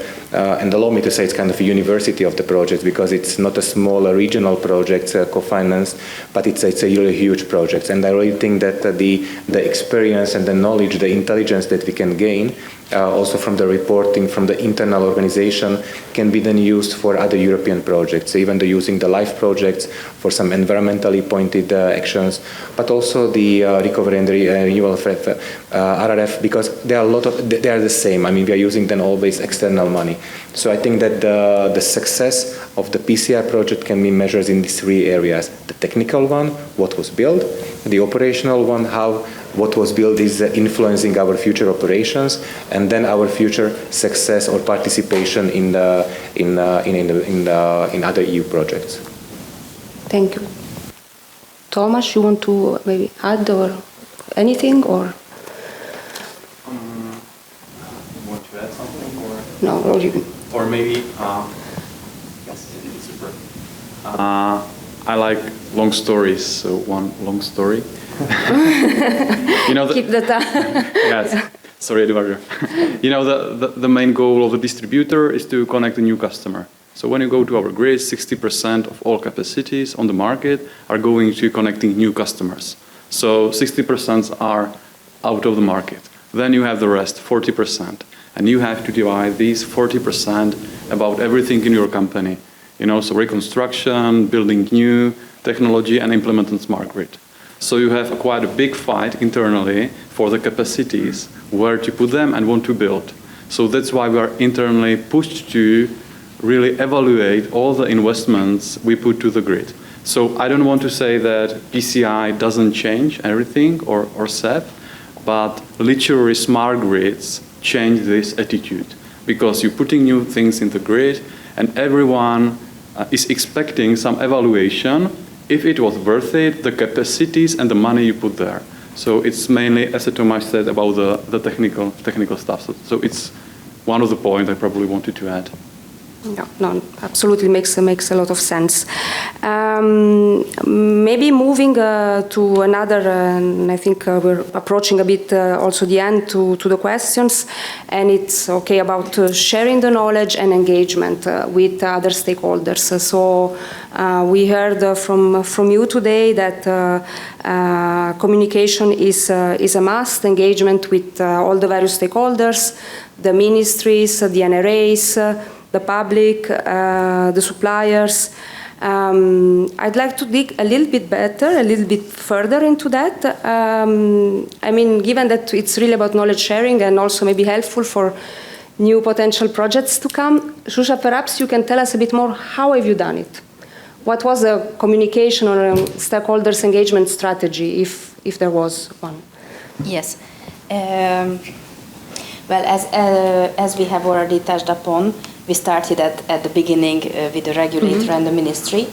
and allow me to say, it's kind of a university of the project, because it's not a small regional project co-financed, but it's a really huge project. And I really think that the experience and the knowledge, the intelligence that we can gain, also from the reporting, from the internal organization, can be then used for other European projects, even using the LIFE projects for some environmentally pointed actions, but also the recovery and renewal of RRF, because they are they are the same. I mean, we are using then always external money. So I think that the success of the PCI project can be measured in these three areas: the technical one, what was built; the operational one, how what was built is influencing our future operations, and then our future success or participation in other EU projects. Thank you. Tomasz, you want to maybe add or anything, or? Want to add something, or? No, or you. Or maybe. Yes, super. I like long stories, so one long story. You know, keep the time. Yes. Sorry, Eduardo. You know, the main goal of the distributor is to connect a new customer. So when you go to our grid, 60% of all capacities on the market are going to connecting new customers. So 60% are out of the market. Then you have the rest, 40%. And you have to divide these 40% about everything in your company. You know, so reconstruction, building new technology, and implementing smart grid. So you have quite a big fight internally for the capacities, where to put them and what to build. So that's why we are internally pushed to really evaluate all the investments we put to the grid. So I don't want to say that PCI doesn't change everything or SEP, but literally smart grids change this attitude, because you're putting new things in the grid and everyone is expecting some evaluation if it was worth it, the capacities and the money you put there. So it's mainly, as Tomasz said, about the technical stuff. So it's one of the points I probably wanted to add. No, absolutely makes a lot of sense. Maybe moving to another, and I think we're approaching a bit also the end to the questions, and it's okay about sharing the knowledge and engagement with other stakeholders. So we heard from you today that communication is a must, engagement with all the various stakeholders, the ministries, the NRAs, the public, the suppliers. I'd like to dig a little bit better, a little bit further into that. I mean, given that it's really about knowledge sharing and also maybe helpful for new potential projects to come, Shusha, perhaps you can tell us a bit more, how have you done it? What was the communication or stakeholders engagement strategy, if there was one? Yes. Well, as we have already touched upon, we started at the beginning with the regulator and the ministry,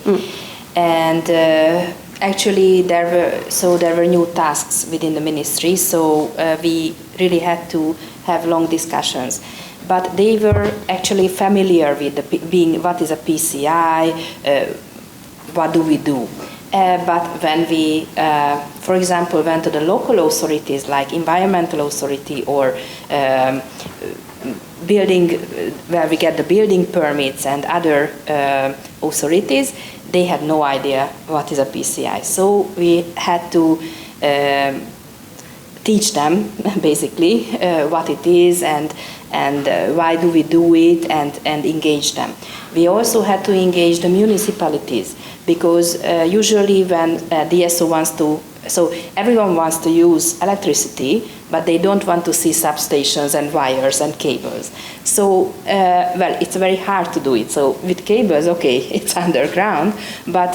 and actually there were new tasks within the ministry, so we really had to have long discussions. But they were actually familiar with what is a PCI, what do we do. But when we, for example, went to the local authorities like environmental authority or building, where we get the building permits and other authorities, they had no idea what is a PCI. So we had to teach them basically what it is and why do we do it and engage them. We also had to engage the municipalities because usually when DSO wants to, so everyone wants to use electricity, but they don't want to see substations and wires and cables. So, well, it's very hard to do it. So with cables, okay, it's underground, but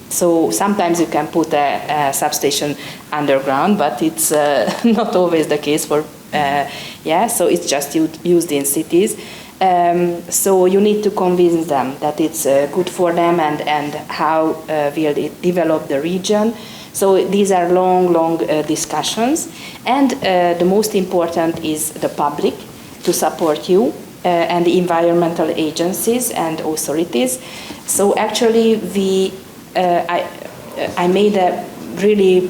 so sometimes you can put a substation underground, but it's not always the case for, so it's just used in cities. So you need to convince them that it's good for them and how will it develop the region. So these are long discussions. And the most important is the public to support you and the environmental agencies and authorities. So actually I made a really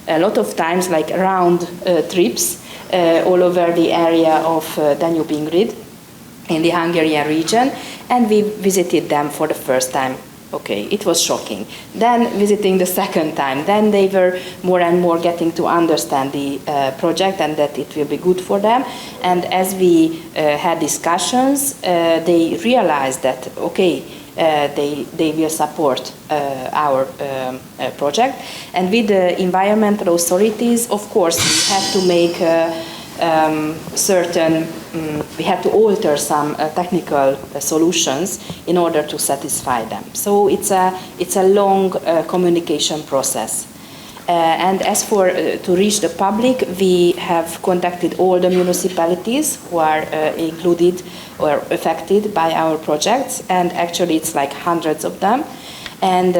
a lot of times like round trips all over the area of Danube grid in the Hungarian region, and we visited them for the first time. Okay, it was shocking. Then visiting the second time, then they were more and more getting to understand the project and that it will be good for them. And as we had discussions, they realized that, okay, they will support our project. And with the environmental authorities, of course, we had to make we had to alter some technical solutions in order to satisfy them. So it's a long communication process. And as for to reach the public, we have contacted all the municipalities who are included or affected by our projects, and actually it's like hundreds of them. And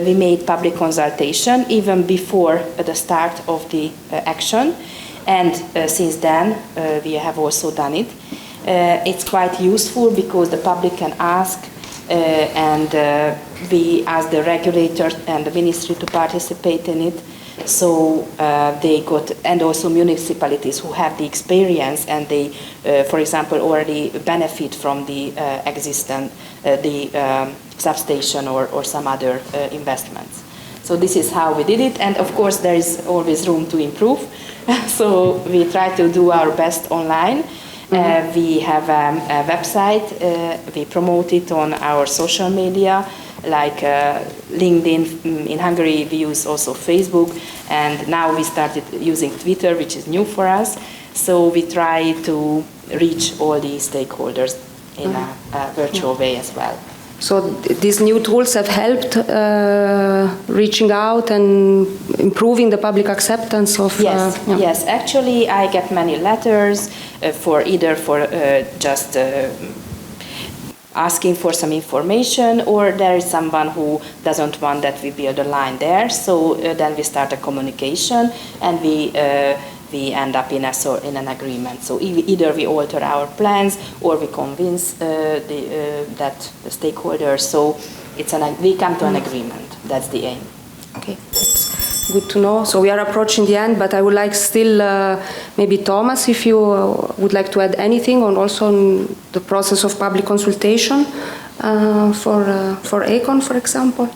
we made public consultation even before the start of the action. And since then, we have also done it. It's quite useful because the public can ask, and we ask the regulator and the ministry to participate in it. So they got, and also municipalities who have the experience and they, for example, already benefit from the existing, substation or some other investments. So this is how we did it, and of course there is always room to improve. So we try to do our best online. We have a website, we promote it on our social media, like LinkedIn. In Hungary we use also Facebook, and now we started using Twitter, which is new for us. So we try to reach all the stakeholders in a virtual way as well. So these new tools have helped reaching out and improving the public acceptance of... Yes, yes. Actually, I get many letters for just asking for some information, or there is someone who doesn't want that we build a line there. So then we start a communication, and we end up in an agreement. So either we alter our plans or we convince that the stakeholders. So we come to an agreement. That's the aim. Okay, that's good to know. So we are approaching the end, but I would like still maybe Thomas, if you would like to add anything on also on the process of public consultation for ECON, for example.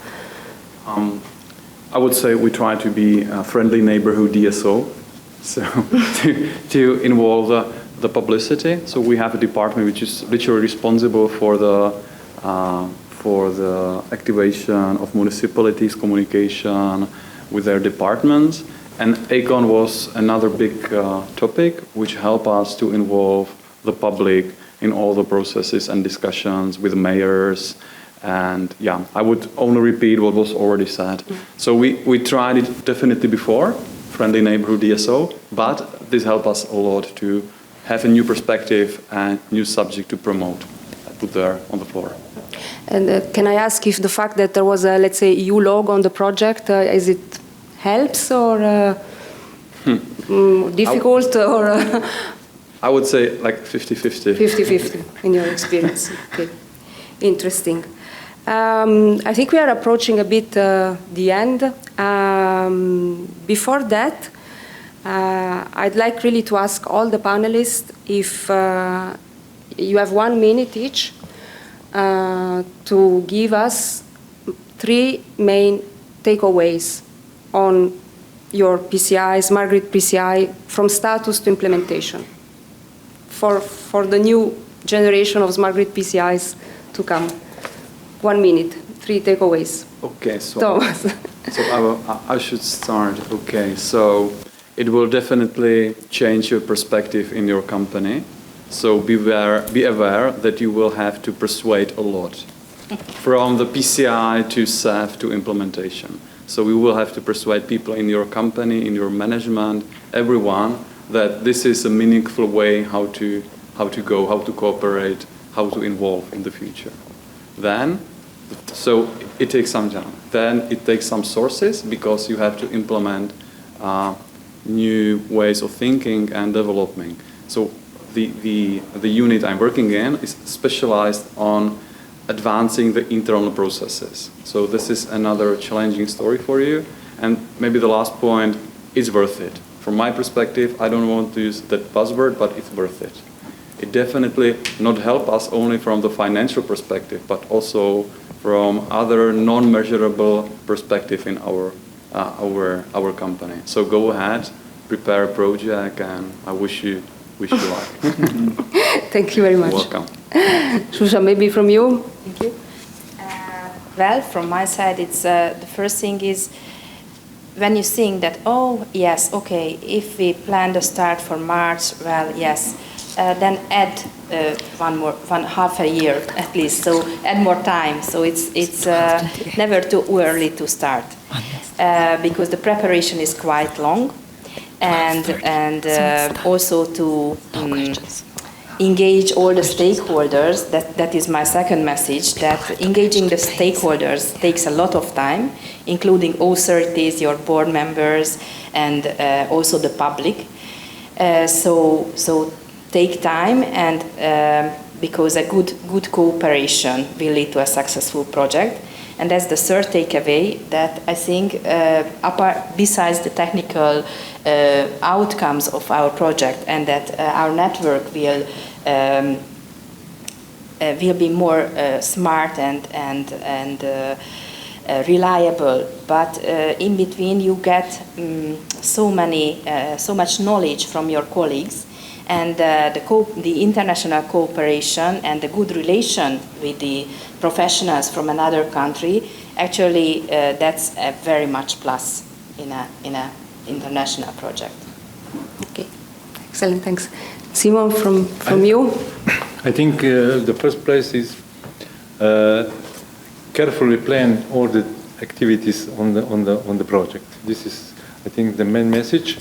I would say we try to be a friendly neighborhood DSO. So to involve the publicity. So we have a department which is literally responsible for for the activation of municipalities, communication with their departments. And ACON was another big topic which helped us to involve the public in all the processes and discussions with mayors. And yeah, I would only repeat what was already said. So we tried it definitely before, friendly neighborhood DSO, but this helped us a lot to have a new perspective and new subject to promote. I put there on the floor. And can I ask if the fact that there was a, let's say, EU logo on the project, is it helps or difficult or? I would say like 50-50. 50-50 in your experience. Okay, interesting. I think we are approaching a bit the end. Before that, I'd like really to ask all the panelists if you have 1 minute each to give us 3 main takeaways on your PCI, smart grid PCI, from status to implementation for the new generation of smart grid PCIs to come. 1 minute, 3 takeaways. Okay, so, Thomas. so I should start. Okay, so it will definitely change your perspective in your company. So be aware that you will have to persuade a lot, from the PCI to SAF to implementation. So we will have to persuade people in your company, in your management, everyone, that this is a meaningful way how to go, how to cooperate, how to involve in the future. Then, so it takes some time. Then it takes some sources because you have to implement new ways of thinking and developing. So the unit I'm working in is specialized on advancing the internal processes. So this is another challenging story for you. And maybe the last point is worth it. From my perspective, I don't want to use that buzzword, but it's worth it. It definitely not help us only from the financial perspective, but also from other non-measurable perspective in our company. So go ahead, prepare a project, and I wish you luck. Thank you very much. Welcome. Zsuzsa, maybe from you? Thank you. Well, from my side, it's the first thing is when you think that, oh, yes, okay, if we plan to start for March, well, yes, then add one half a year at least, so add more time. So it's never too early to start because the preparation is quite long, and also to engage all the stakeholders. That is my second message, that engaging the stakeholders takes a lot of time, including authorities, your board members, and also the public. So take time, and because a good cooperation will lead to a successful project. And that's the third takeaway, that I think besides the technical outcomes of our project, and that our network will be more smart and reliable. But in between, you get so much knowledge from your colleagues, and the international cooperation and the good relation with the professionals from another country, actually that's a very much plus in a international project. Okay, excellent, thanks. Simon, from you? I think the first place is carefully plan all the activities on the project. This is, I think, the main message.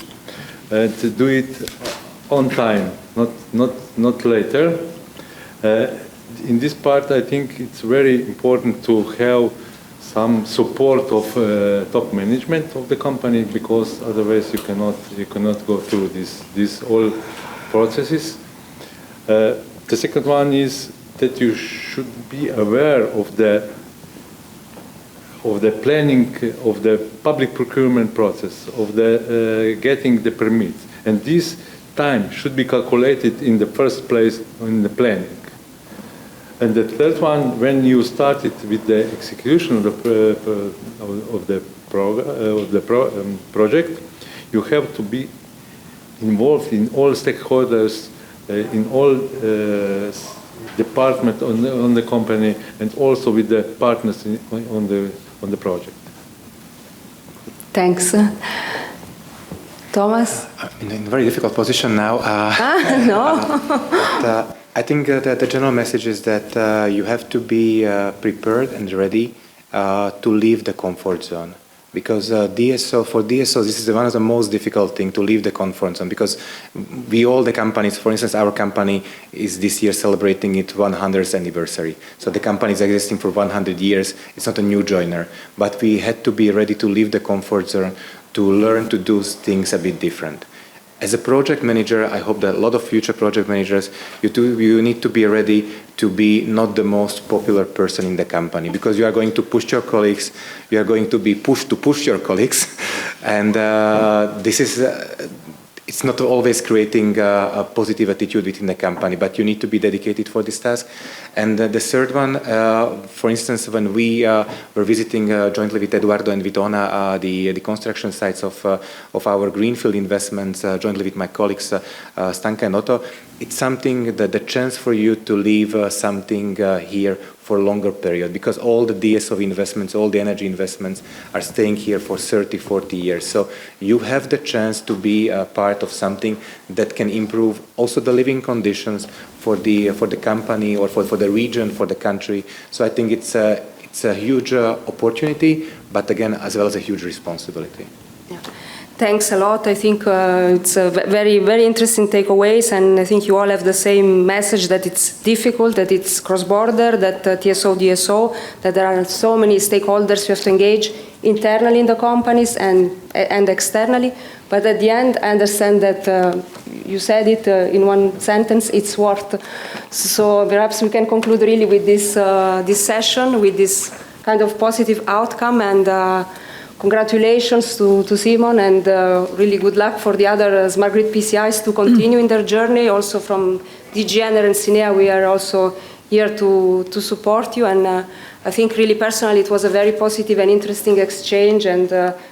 To do it on time, not later. In this part, I think it's very important to have some support of top management of the company, because otherwise you cannot go through these all processes. The second one is that you should be aware of the planning of the public procurement process, of the getting the permits, and this time should be calculated in the first place in the planning. And the third one, when you started with the execution of the project, you have to be involved in all stakeholders, in all department on the company and also with the partners on the project. Thanks. Thomas? In a very difficult position now. No. But, I think that the general message is that you have to be prepared and ready to leave the comfort zone. Because for DSO, this is one of the most difficult things, to leave the comfort zone. Because all the companies, for instance, our company is this year celebrating its 100th anniversary. So the company is existing for 100 years. It's not a new joiner. But we had to be ready to leave the comfort zone, to learn to do things a bit different. As a project manager, I hope that a lot of future project managers, you need to be ready to be not the most popular person in the company, because you are going to push your colleagues, you are going to be pushed to push your colleagues, and this is it's not always creating a positive attitude within the company, but you need to be dedicated for this task. And the third one, for instance, when we were visiting jointly with Eduardo and Vitona the construction sites of our greenfield investments, jointly with my colleagues Stanka and Otto, it's something that the chance for you to leave something here for a longer period, because all the DSO investments, all the energy investments are staying here for 30, 40 years. So you have the chance to be a part of something that can improve also the living conditions for the company or for the region, for the country. So I think it's a huge opportunity, but again, as well as a huge responsibility. Yeah. Thanks a lot. I think it's a very, very interesting takeaways, and I think you all have the same message, that it's difficult, that it's cross-border, that TSO, DSO, that there are so many stakeholders you have to engage internally in the companies and externally. But at the end, I understand that you said it in one sentence, it's worth. So perhaps we can conclude really with this session, with this kind of positive outcome, and congratulations to Simon, and really good luck for the other smart grid PCIs to continue in their journey. Also from DG Ener and Cinea, we are also here to support you. And I think really personally it was a very positive and interesting exchange, and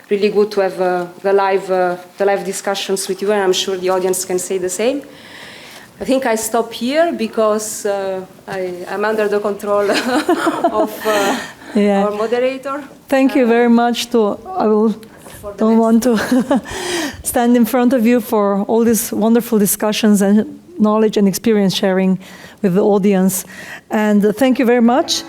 really good to have the live discussions with you, and I'm sure the audience can say the same. I think I stop here because I'm under the control of our moderator. Thank you very much. Don't want to stand in front of you for all these wonderful discussions and knowledge and experience sharing with the audience. And thank you very much.